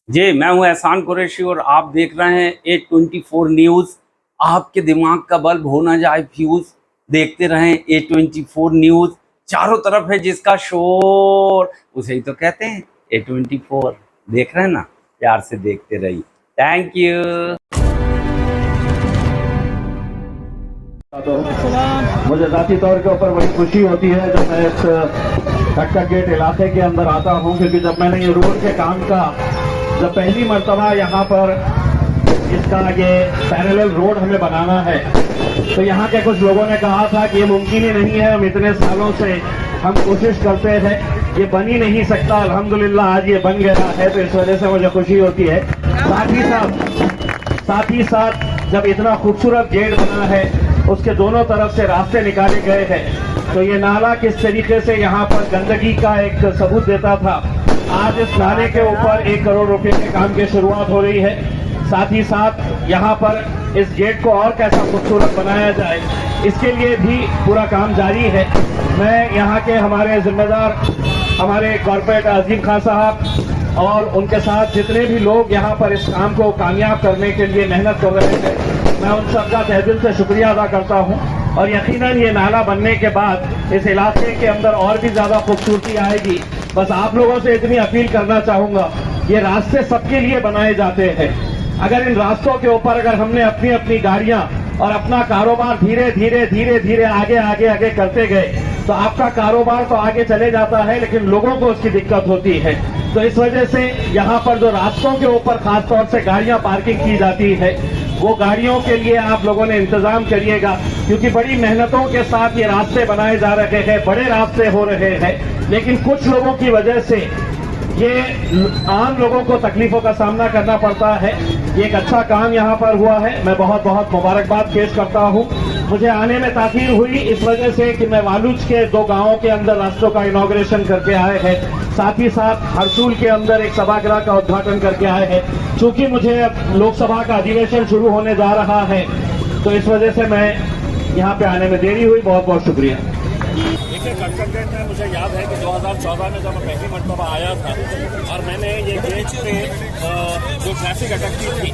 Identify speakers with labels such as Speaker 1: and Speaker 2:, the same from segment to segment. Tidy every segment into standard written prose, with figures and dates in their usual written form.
Speaker 1: जी, मैं हूं एहसान कुरैशी और आप देख रहे हैं A24 न्यूज़। आपके दिमाग का बल्ब हो ना जाए फ्यूज़, देखते रहें A24 न्यूज़। चारों तरफ है जिसका शोर, उसे ही तो कहते हैं A24। देख रहे हैं ना, प्यार से देखते रहिए। Thank you.
Speaker 2: तो मुझे ज़ाती तौर के ऊपर बड़ी खुशी होती है जब मैं इस कटक गेट इलाके के अंदर आता हूं, क्योंकि जब मैंने ये रोड के काम का जब पहली मर्तबा यहाँ पर इसका ये पैरेलल रोड हमें बनाना है, तो यहाँ के कुछ लोगों ने कहा था कि ये मुमकिन ही नहीं है, हम इतने सालों से हम कोशिश करते हैं, ये बन ही नहीं सकता। अल्हम्दुलिल्लाह आज ये बन गया है, तो इस वजह से मुझे खुशी होती है। साथ ही साथ जब इतना खूबसूरत गेट बना है, उसके दोनों तरफ से रास्ते निकाले गए हैं, तो ये नाला किस तरीके से यहाँ पर गंदगी का एक सबूत देता था। आज इस नाले के ऊपर 1 करोड़ रुपए के काम की शुरुआत हो रही है। साथ ही साथ यहाँ पर इस गेट को और कैसा खूबसूरत बनाया जाए, इसके लिए भी पूरा काम जारी है। मैं यहाँ के हमारे जिम्मेदार, हमारे कॉर्पोरेट अजीम खान साहब और उनके साथ जितने भी लोग यहाँ पर इस काम को कामयाब करने के लिए मेहनत कर रहे थे, मैं उन सबका तहे दिल से शुक्रिया अदा करता हूँ। और यकीनन ये नाला बनने के बाद इस इलाके के अंदर और भी ज़्यादा खूबसूरती आएगी। बस आप लोगों से इतनी अपील करना चाहूँगा, ये रास्ते सबके लिए बनाए जाते हैं। अगर इन रास्तों के ऊपर अगर हमने अपनी अपनी गाड़ियाँ और अपना कारोबार धीरे धीरे आगे करते गए, तो आपका कारोबार तो आगे चले जाता है, लेकिन लोगों को उसकी दिक्कत होती है। तो इस वजह से यहाँ पर जो रास्तों के ऊपर खास तौर से गाड़ियाँ पार्किंग की जाती है, वो गाड़ियों के लिए आप लोगों ने इंतजाम करिएगा, क्योंकि बड़ी मेहनतों के साथ ये रास्ते बनाए जा रहे हैं, बड़े रास्ते हो रहे हैं, लेकिन कुछ लोगों की वजह से ये आम लोगों को तकलीफों का सामना करना पड़ता है। ये एक अच्छा काम यहाँ पर हुआ है, मैं बहुत बहुत मुबारकबाद पेश करता हूँ। मुझे आने में ताखीर हुई इस वजह से कि मैं वालूज के 2 गांवों के अंदर रास्तों का इनॉग्रेशन करके आए हैं, साथ ही साथ हरसूल के अंदर एक सभागृह का उद्घाटन करके आए हैं। चूंकि मुझे अब लोकसभा का अधिवेशन शुरू होने जा रहा है, तो इस वजह से मैं यहाँ पे आने में देरी हुई। बहुत बहुत शुक्रिया।
Speaker 3: देखिए, कटक गेट में मुझे याद है कि 2014 में जब मैं पहली मरतबा आया था और मैंने ये गेट पे जो ट्रैफिक अटकती थी,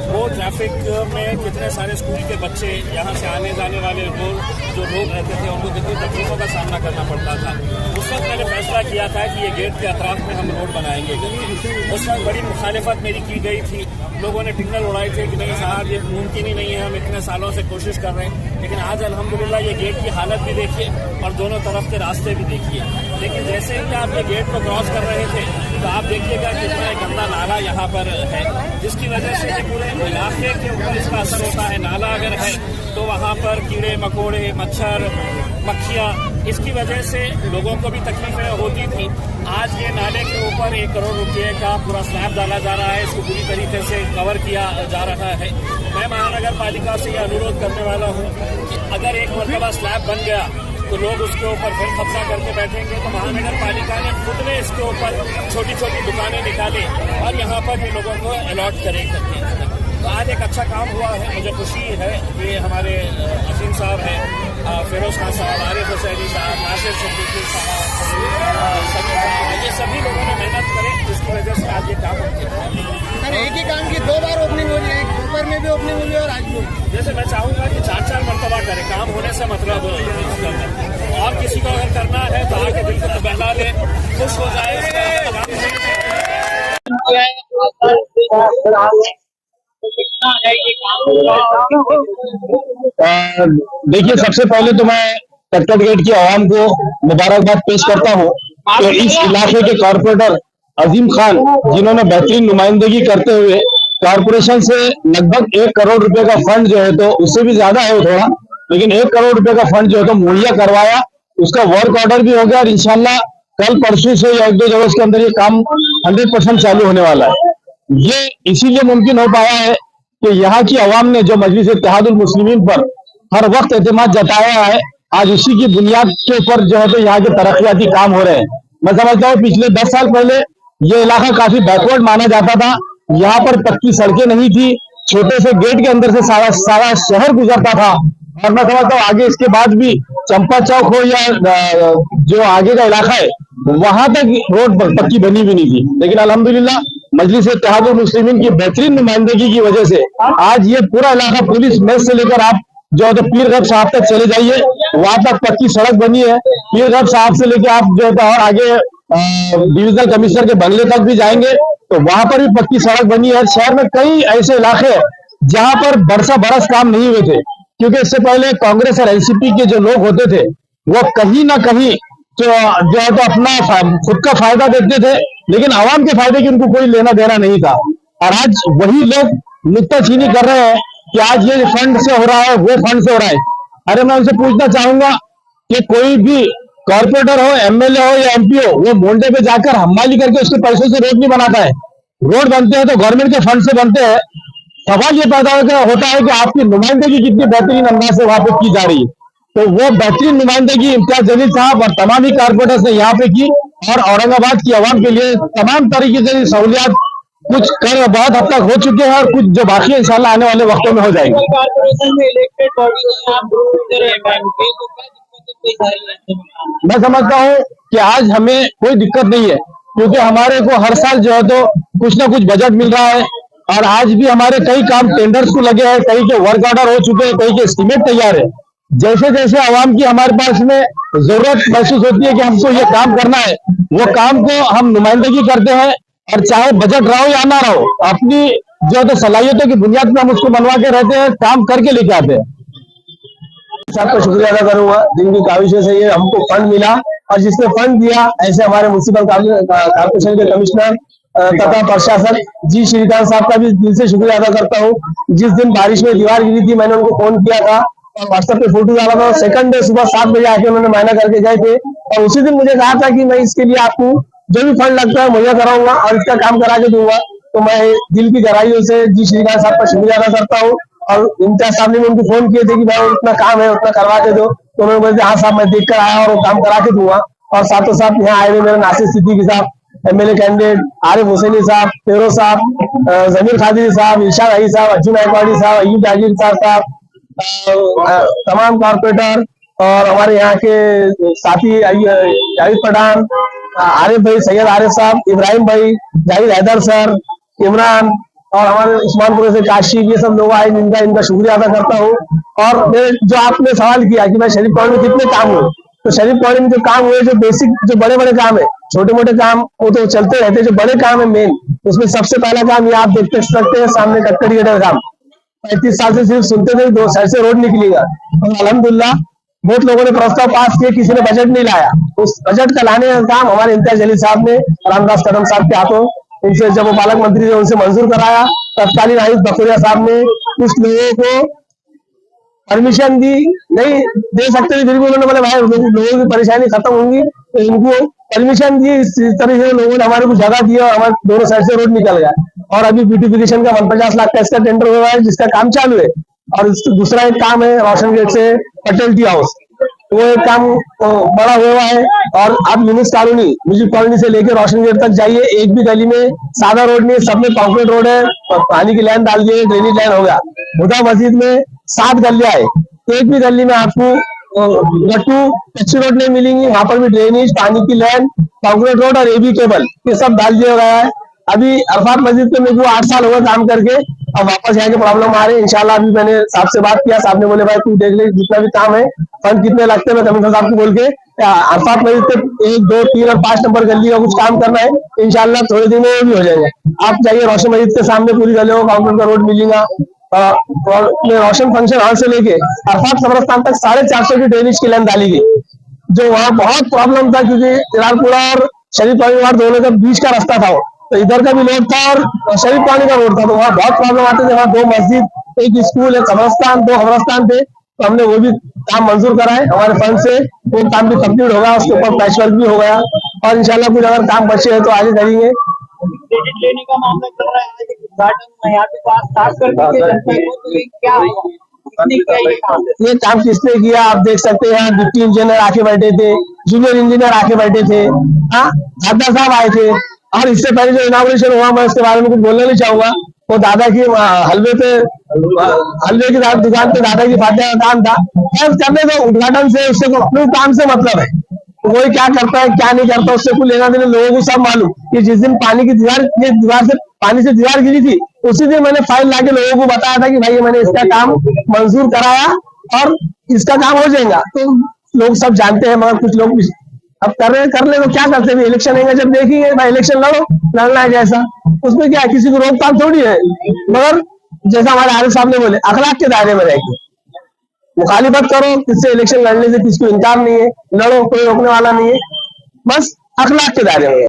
Speaker 3: वो ट्रैफिक में कितने सारे स्कूल के बच्चे, यहाँ से आने जाने वाले जो लोग रहते थे, उनको कितनी तकलीफों का सामना करना पड़ता था। उस वक्त मैंने फैसला किया था कि ये गेट के अतराफ में हम रोड बनाएंगे। उस वक्त बड़ी मुखालिफत मेरी की गई थी, लोगों ने टिंगल उड़ाए थे कि नहीं साहब, ये मुमकिन ही नहीं है, हम इतने सालों से कोशिश कर रहे हैं। लेकिन आज अल्हम्दुलिल्लाह ये गेट की हालत भी देखिए और दोनों तरफ के रास्ते भी देखिए। लेकिन जैसे ही आप ये गेट को क्रॉस कर रहे थे, तो आप देखिएगा कितना गंदा नाला यहाँ पर है, जिसकी वजह से ये पूरे इलाके के ऊपर इसका असर होता है। नाला अगर है तो वहाँ पर कीड़े मकोड़े, मच्छर, मक्खियाँ, इसकी वजह से लोगों को भी तकलीफें होती थी। आज ये नाले के ऊपर 1 करोड़ रुपये का पूरा स्लैब डाला जा रहा है, इसको पूरी तरीके से कवर किया जा रहा है। मैं महानगर पालिका से ये अनुरोध करने वाला हूँ कि अगर एक मरतबा स्लैब बन गया तो लोग उसके ऊपर फिर कब्जा करके बैठेंगे, तो महानगर पालिका ने खुद ने इसके ऊपर छोटी छोटी दुकानें निकाली और यहाँ पर भी लोगों को अलॉट करेंगे। तो आज एक अच्छा काम हुआ है, मुझे खुशी है। ये हमारे अजीम साहब हैं, फिरोज खान साहब, आरिफ हुसैनी साहब, नासिर सिद्दीकी साहब, ये सभी लोगों ने मेहनत करें, जिसकी वजह से आज ये काम होता है।
Speaker 4: सर, एक ही काम की 2 बार ओपनिंग हो रही है, दोपहर में भी ओपनिंग हुई है और आज भी।
Speaker 3: जैसे मैं चाहूँगा कि 4-4 मरतबा करें, काम होने से मतलब और किसी को अगर करना है तो आके दिल को बहला ले, खुश हो जाए।
Speaker 5: देखिए, सबसे पहले तो मैं कटक गेट की आवाम को मुबारकबाद पेश करता हूँ। तो इस इलाके के कॉर्पोरेटर अजीम खान, जिन्होंने बेहतरीन नुमाइंदगी करते हुए कॉर्पोरेशन से लगभग 1 करोड़ रुपए का फंड जो है, तो उससे भी ज्यादा है थोड़ा, लेकिन 1 करोड़ रुपए का फंड जो है तो मुहैया करवाया। उसका वर्क ऑर्डर भी हो गया और इंशाल्लाह कल परसों से या 1-2 जगह के अंदर ये काम 100% चालू होने वाला है। ये इसीलिए मुमकिन हो पाया है कि यहाँ की आवाम ने जो मजलिस इत्तेहादुल मुस्लिमीन पर हर वक्त एतमाद जताया है, आज उसी की बुनियाद के ऊपर जो है तो यहाँ के तरक्याती काम हो रहे हैं। मैं समझता हूँ पिछले 10 साल पहले ये इलाका काफी बैकवर्ड माना जाता था, यहाँ पर पक्की सड़कें नहीं थी, छोटे से गेट के अंदर से सारा शहर गुजरता था। और मैं समझता हूँ आगे इसके बाद भी चंपा चौक हो या जो आगे का इलाका है, वहां तक रोड पक्की बनी भी नहीं थी। लेकिन अल्हम्दुलिल्लाह मजलिस इत्तेहादुल मुस्लिमीन की बेहतरीन नुमाइंदगी की वजह से आज ये पूरा इलाका पुलिस मेस से लेकर आप जो है तो पीरगढ़ साहब तक चले जाइए, वहां तक पक्की सड़क बनी है। पीरगढ़ साहब से लेकर आप जो है और आगे डिविजनल कमिश्नर के बंगले तक भी जाएंगे तो वहां पर भी पक्की सड़क बनी है। शहर में कई ऐसे इलाके हैं जहां पर बरस काम नहीं हुए थे, क्योंकि इससे पहले कांग्रेस और एनसीपी के जो लोग होते थे वो कहीं ना कहीं जो है तो अपना खुद का फायदा देखते थे, लेकिन आवाम के फायदे की उनको कोई लेना देना नहीं था। और आज वही लोग नुक्ताचीनी कर रहे हैं कि आज ये फंड से हो रहा है, वो फंड से हो रहा है। अरे मैं उनसे पूछना चाहूंगा कि कोई भी कॉर्पोरेटर हो, एमएलए हो या एमपी हो, वो मोंडे पे जाकर हमाली करके उसके पैसों से रोड नहीं बनाता है। रोड बनते हैं तो गवर्नमेंट के फंड से बनते हैं। सवाल ये पैदा होता है कि आपकी नुमाइंदगी कितनी बेहतरीन अंदाज से वहां पे की जा रही है। तो वो बेहतरीन नुमाइंदगी इम्तियाज जलील साहब और तमाम ही कारपोरेटर्स ने यहाँ पे की और औरंगाबाद की आवाम के लिए तमाम तरीके से सहूलियात कुछ कर बहुत हद तक हो चुके हैं और कुछ जो बाकी है इंशाल्लाह आने वाले वक्तों में हो जाएंगे।
Speaker 6: कारपोरेशन में इलेक्टेड बॉडी है, आप इधर है बैंक पे, तो क्या दिक्कत है?
Speaker 5: मैं समझता हूँ कि आज हमें कोई दिक्कत नहीं है, क्योंकि हमारे को हर साल जो है तो कुछ ना कुछ बजट मिल रहा है और आज भी हमारे कई काम टेंडर्स को लगे हैं, कई के वर्क ऑर्डर हो चुके हैं, कई के एस्टीमेट तैयार है। जैसे जैसे आवाम की हमारे पास में जरूरत महसूस होती है कि हमको ये काम करना है, वो काम को हम नुमाइंदगी करते हैं और चाहे बजट रहो या ना रहो, अपनी जो है तो सलाहियतों की बुनियाद पर हम उसको बनवा के रहते हैं, काम करके लेके आते हैं। सबका शुक्रिया अदा करूंगा जिनकी काविशों से ये हमको फंड मिला और जिसने फंड दिया ऐसे हमारे म्युनिसिपल कॉर्पोरेशन के कमिश्नर तथा प्रशासन जी श्रीकांत साहब का भी दिल से शुक्रिया अदा करता हूँ। जिस दिन बारिश में दीवार गिरी थी मैंने उनको फोन किया था और व्हाट्सएप पे फोटो डाला था। सेकंड डे सुबह 7 बजे आके उन्होंने मायना करके गए थे और उसी दिन मुझे कहा था कि मैं इसके लिए आपको जो भी फंड लगता है मुहैया कराऊंगा और इसका काम करा के दूंगा। तो मैं दिल की गहराइयों से जी श्रीकांत साहब का शुक्रिया अदा करता हूँ। और इम्तियाज साहब ने उनको फोन किए थे कि भाई उतना काम है उतना करवा के दो, तो उन्होंने बोले हाँ साहब मैं देख कर आया और वो काम करा के दूंगा। और साथों साथ यहाँ आए हुए मेरे नासिर सिद्दीकी साहब, एमएलए कैंडिडेट आरिफ हुसैनी साहब, फेरोज साहब, जमीर खादिरी साहब, इरशाद अली साहब, अज्जू नायकवाड़ी साहब, अयूब जागीर साहब, तमाम कॉर्पोरेटर और हमारे यहाँ के साथी जाहिद पठान, आरिफ भाई, सैयद आरिफ साहब, इब्राहिम भाई, जाहिद हैदर सर, इमरान और हमारे उस्मानपुर से काशी, ये सब लोग आए इनका शुक्रिया अदा करता हूँ। और जो आपने सवाल किया कि मैं शरीफ कॉलोनी में कितने काम हुए, तो शरीफ कॉलोनी में जो काम हुए जो बेसिक जो बड़े बड़े काम है, छोटे मोटे काम वो तो चलते रहते हैं, जो बड़े काम है मेन उसमें सबसे पहला काम ये आप देखते सकते हैं सामने कटकड़ी गेट का काम 35 साल से सिर्फ सुनते थे 2 साइड से रोड निकलेगा और अल्हम्दुलिल्लाह बहुत लोगों ने प्रस्ताव पास किए, किसी ने बजट नहीं लाया। उस बजट का लाने का काम हमारे इम्तियाज जलील साहब ने रामदास कदम साहब के हाथों उनसे जब वो पालक मंत्री थे उनसे मंजूर कराया। तत्कालीन आयुष बखोरिया साहब ने कुछ लोगों को परमिशन दी, नहीं दे सकते थे फिर भी उन्होंने बोला भाई लोगों की परेशानी खत्म होंगी तो इनको परमिशन दी। इस तरह से लोगों ने हमारे को जगह दी और हमारे दोनों साइड से रोड निकल गया। और अभी ब्यूटिफिकेशन का 49 लाख का इसका टेंडर हुआ है जिसका काम चालू है। और दूसरा एक काम है रोशन गेट से पटेल टी हाउस, वो एक काम बड़ा हुआ है। और आप यूनिस कॉलोनी म्यूजिक कॉलोनी से लेकर रोशन गेट तक जाइए, एक भी गली में सादा रोड नहीं, सब में कॉन्क्रीट रोड है, पानी की लाइन डाल दिए, ड्रेनेज लाइन हो गया। हुदा मस्जिद में 7 गलियां है, एक भी गली में आपको गट्टू कच्ची रोड नहीं मिलेंगी, वहां पर भी ड्रेनेज, पानी की लाइन, कॉन्क्रीट रोड और एबी केबल ये सब डाल दिया गया है। अभी अरफात मस्जिद पे मेरे को 8 साल हो गए काम करके, अब वापस यहाँ के प्रॉब्लम आ रहे हैं। इंशाल्लाह अभी मैंने साहब से बात किया, साहब ने बोले भाई तू देख ले जितना भी काम है, फंड कितने लगते हैं मैं कमिश्नर साहब को बोल के अरफात मस्जिद पे 1, 2, 3 और 5 नंबर गली का कुछ काम करना है। इंशाल्लाह थोड़े दिन में भी हो जाएंगे। आप जाइए रोशन मस्जिद के सामने पूरी गलियों को कॉन्क्रीट का रोड मिलेगा। रोशन फंक्शन हॉल से लेके अरफात कब्रिस्तान तक 450 की ड्रेनेज की लाइन डाली गई, जो वहाँ बहुत प्रॉब्लम था क्योंकि इलारपुरा और शरीफ कॉलोनी दोनों का बीच का रास्ता था, तो इधर का भी रोड था और शरीफ कॉलोनी का रोड था, तो वहाँ बहुत प्रॉब्लम आते थे। वहाँ 2 मस्जिद, एक स्कूल, एक कब्रिस्तान, 2 कब्रिस्तान थे, तो हमने वो भी काम मंजूर कराए हमारे फंड से। वो काम भी कंप्लीट होगा, उसके ऊपर पैच वर्क भी हो गया और इंशाल्लाह कुछ अगर काम बचे है तो आगे करेंगे।
Speaker 6: लेने का मामला चल रहा है, उद्घाटन यहाँ पे पास साफ कर क्या
Speaker 2: ये काम किसने किया आप देख सकते हैं। डिप्टी इंजीनियर आके बैठे थे, जूनियर इंजीनियर आके बैठे थे, हाँ दादा साहब आए थे। और इससे पहले जो इनॉग्रेशन हुआ मैं उसके बारे में कुछ बोलना नहीं चाहूंगा। वो दादा की हलवे की दुकान पे दादा की फातिहा का काम था, करने तो उद्घाटन से उससे अपने काम से मतलब है,
Speaker 5: कोई क्या करता है क्या नहीं करता उससे कोई लेना देना, लोगों को सब मालूम। कि जिस दिन पानी की दीवार से पानी से दीवार गिरी थी उसी दिन मैंने फाइल लाके लोगों को बताया था कि भाई मैंने इसका काम मंजूर कराया और इसका काम हो जाएगा। तो लोग सब जानते हैं, मगर कुछ लोग अब कर ले तो क्या करते हैं, इलेक्शन आएगा जब देखेंगे भाई, इलेक्शन लड़ो, लड़ना है जैसा, उसमें क्या है, किसी को रोकथाम थोड़ी है। मगर जैसा हमारे आरिफ साहब ने बोले, अखलाक के दायरे में रहकर मुखालिफत करो, किससे इलेक्शन लड़ने से किसको इनकार नहीं है, लड़ो, कोई रोकने वाला नहीं है, बस अखलाक के दायरे में।